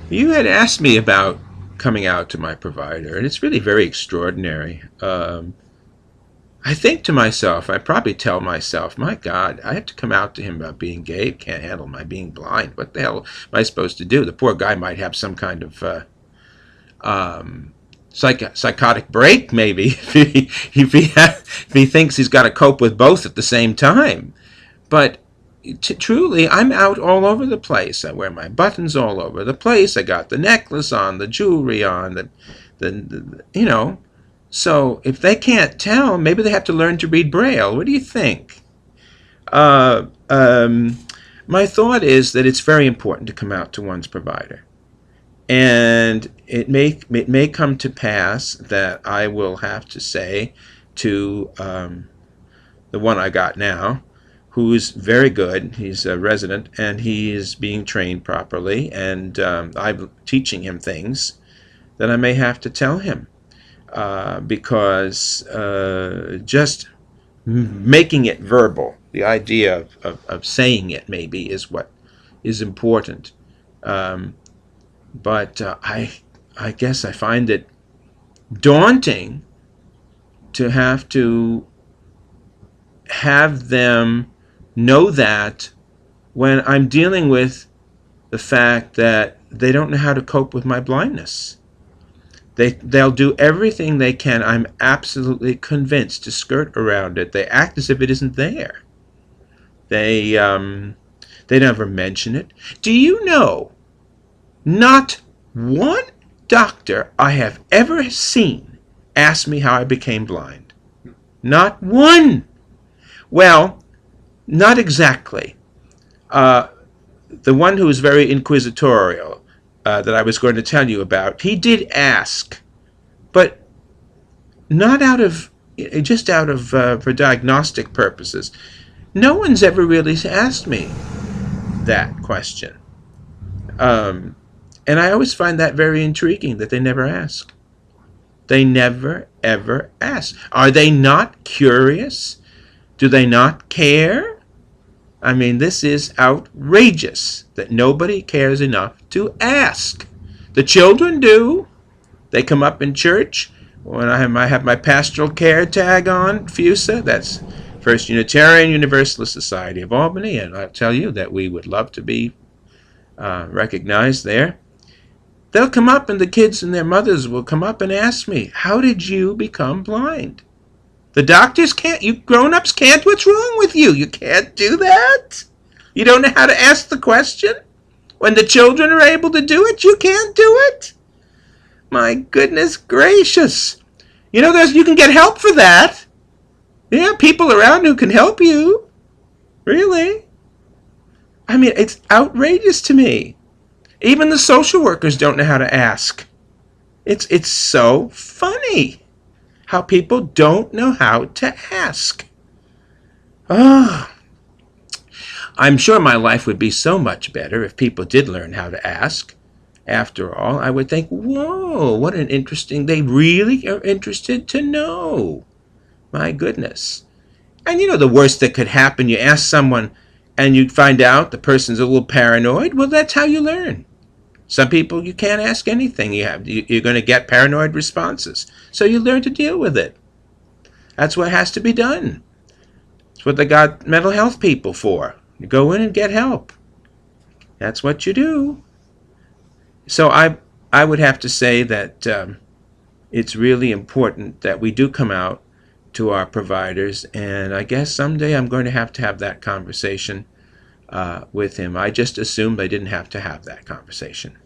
You had asked me about coming out to my provider, and it's really very extraordinary. I think to myself, I probably tell myself, my God, I have to come out to him about being gay. He can't handle my being blind. What the hell am I supposed to do? The poor guy might have some kind of um, psychotic break, maybe, if he thinks he's got to cope with both at the same time. But truly, I'm out all over the place. I wear my buttons all over the place. I got the necklace on, the jewelry on, you know. So if they can't tell, maybe they have to learn to read Braille. What do you think? Uh, um, my thought is that it's very important to come out to one's provider. And it may come to pass that I will have to say to the one I got now, who is very good. He's a resident, and he is being trained properly, and I'm teaching him things that I may have to tell him because just making it verbal, the idea of saying it maybe is what is important. Um, but I guess I find it daunting to have them know that when I'm dealing with the fact that they don't know how to cope with my blindness. They'll do everything they can, I'm absolutely convinced, to skirt around it. They act as if it isn't there. They never mention it. Do you know, not one doctor I have ever seen asked me how I became blind. Not one. Well, not exactly. Uh, the one who was very inquisitorial, that I was going to tell you about, he did ask, but not just out of for diagnostic purposes. No one's ever really asked me that question. Um, and I always find that very intriguing that they never ask. They never, ever ask. Are they not curious? Do they not care? I mean, this is outrageous that nobody cares enough to ask. The children do. They come up in church. When I have my pastoral care tag on, FUSA, that's First Unitarian Universalist Society of Albany, and I'll tell you that we would love to be recognized there. They'll come up, and the kids and their mothers will come up and ask me, how did you become blind? The doctors can't, you grown-ups can't? What's wrong with you? You can't do that? You don't know how to ask the question? When the children are able to do it, you can't do it? My goodness gracious. You know, you can get help for that. Yeah, people around who can help you. Really? I mean, it's outrageous to me. Even the social workers don't know how to ask. It's so funny how people don't know how to ask. Oh, I'm sure my life would be so much better if people did learn how to ask. After all, I would think, whoa, what an interesting, they really are interested to know. My goodness. And you know the worst that could happen, you ask someone and you find out the person's a little paranoid. Well, that's how you learn. Some people you can't ask anything. You're going to get paranoid responses. So you learn to deal with it. That's what has to be done. That's what they got mental health people for. You go in and get help. That's what you do. So I would have to say that it's really important that we do come out to our providers, and I guess someday I'm going to have that conversation with him. I just assumed I didn't have to have that conversation.